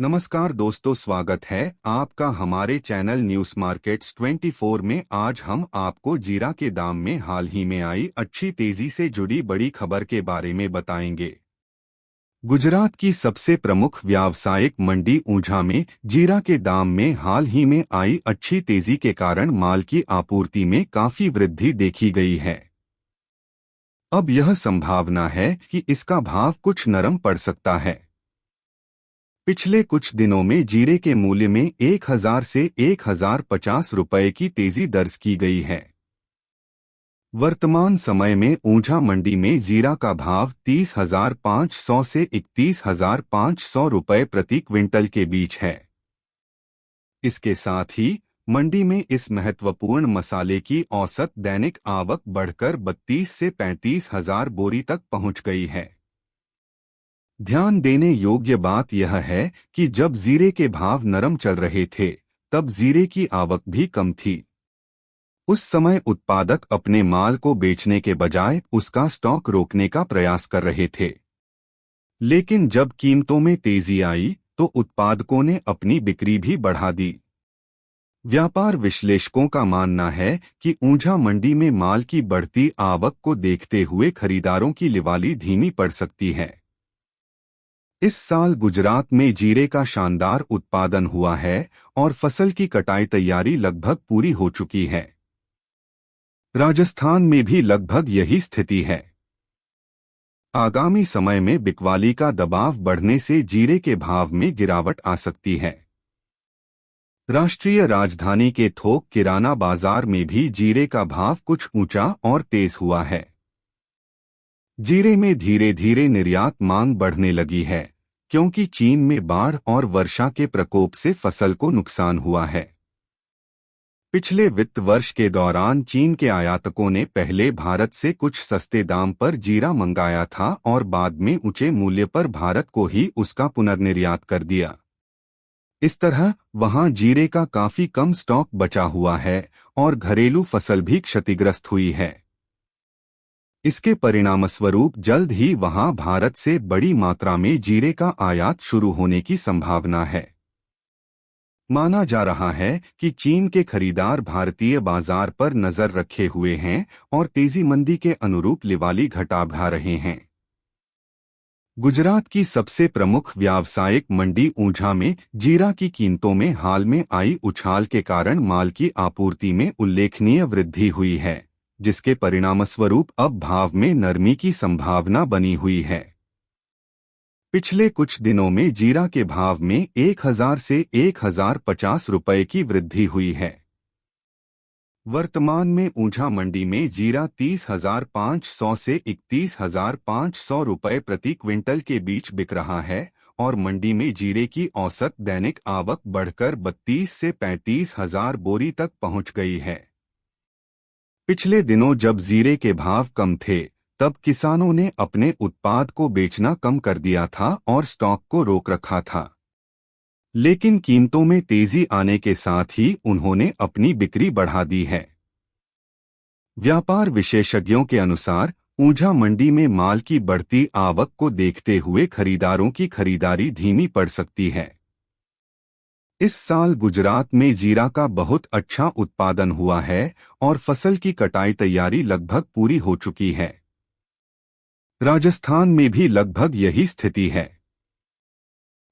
नमस्कार दोस्तों, स्वागत है आपका हमारे चैनल न्यूज मार्केट्स 24 में। आज हम आपको जीरा के दाम में हाल ही में आई अच्छी तेजी से जुड़ी बड़ी खबर के बारे में बताएंगे। गुजरात की सबसे प्रमुख व्यावसायिक मंडी ऊंझा में जीरा के दाम में हाल ही में आई अच्छी तेजी के कारण माल की आपूर्ति में काफी वृद्धि देखी गई है। अब यह संभावना है कि इसका भाव कुछ नरम पड़ सकता है। पिछले कुछ दिनों में जीरे के मूल्य में 1000 से 1050 रुपए की तेजी दर्ज की गई है। वर्तमान समय में ऊंझा मंडी में जीरा का भाव 30,500 से 31,500 रुपए प्रति क्विंटल के बीच है। इसके साथ ही मंडी में इस महत्वपूर्ण मसाले की औसत दैनिक आवक बढ़कर 32 से 35,000 बोरी तक पहुंच गई है। ध्यान देने योग्य बात यह है कि जब जीरे के भाव नरम चल रहे थे तब जीरे की आवक भी कम थी। उस समय उत्पादक अपने माल को बेचने के बजाय उसका स्टॉक रोकने का प्रयास कर रहे थे। लेकिन जब कीमतों में तेजी आई तो उत्पादकों ने अपनी बिक्री भी बढ़ा दी। व्यापार विश्लेषकों का मानना है कि ऊंझा मंडी में माल की बढ़ती आवक को देखते हुए खरीदारों की लिवाली धीमी पड़ सकती है। इस साल गुजरात में जीरे का शानदार उत्पादन हुआ है और फसल की कटाई तैयारी लगभग पूरी हो चुकी है। राजस्थान में भी लगभग यही स्थिति है। आगामी समय में बिकवाली का दबाव बढ़ने से जीरे के भाव में गिरावट आ सकती है। राष्ट्रीय राजधानी के थोक किराना बाजार में भी जीरे का भाव कुछ ऊंचा और तेज हुआ है। जीरे में धीरे धीरे निर्यात मांग बढ़ने लगी है क्योंकि चीन में बाढ़ और वर्षा के प्रकोप से फसल को नुकसान हुआ है। पिछले वित्त वर्ष के दौरान चीन के आयातकों ने पहले भारत से कुछ सस्ते दाम पर जीरा मंगाया था और बाद में ऊंचे मूल्य पर भारत को ही उसका पुनर्निर्यात कर दिया। इस तरह वहां जीरे का काफी कम स्टॉक बचा हुआ है और घरेलू फसल भी क्षतिग्रस्त हुई है। इसके परिणामस्वरूप जल्द ही वहां भारत से बड़ी मात्रा में जीरे का आयात शुरू होने की संभावना है। माना जा रहा है कि चीन के खरीदार भारतीय बाजार पर नजर रखे हुए हैं और तेजी मंदी के अनुरूप लिवाली घटा बढ़ा रहे हैं। गुजरात की सबसे प्रमुख व्यावसायिक मंडी ऊंझा में जीरा की कीमतों में हाल में आई उछाल के कारण माल की आपूर्ति में उल्लेखनीय वृद्धि हुई है, जिसके परिणामस्वरूप अब भाव में नरमी की संभावना बनी हुई है। पिछले कुछ दिनों में जीरा के भाव में 1000 से 1050 रुपए की वृद्धि हुई है। वर्तमान में ऊंझा मंडी में जीरा 30,500 से 31,500 रुपए प्रति क्विंटल के बीच बिक रहा है और मंडी में जीरे की औसत दैनिक आवक बढ़कर 32 से 35,000 बोरी तक पहुंच गई है। पिछले दिनों जब जीरे के भाव कम थे तब किसानों ने अपने उत्पाद को बेचना कम कर दिया था और स्टॉक को रोक रखा था। लेकिन कीमतों में तेजी आने के साथ ही उन्होंने अपनी बिक्री बढ़ा दी है। व्यापार विशेषज्ञों के अनुसार ऊंझा मंडी में माल की बढ़ती आवक को देखते हुए खरीदारों की खरीदारी धीमी पड़ सकती है। इस साल गुजरात में जीरा का बहुत अच्छा उत्पादन हुआ है और फसल की कटाई तैयारी लगभग पूरी हो चुकी है। राजस्थान में भी लगभग यही स्थिति है।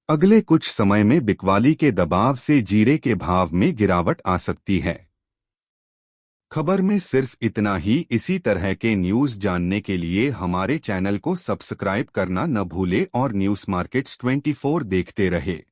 अगले कुछ समय में बिकवाली के दबाव से जीरे के भाव में गिरावट आ सकती है। खबर में सिर्फ इतना ही। इसी तरह के न्यूज़ जानने के लिए हमारे चैनल को सब्सक्राइब करना न भूले और न्यूज़ मार्केट्स 24 देखते रहे।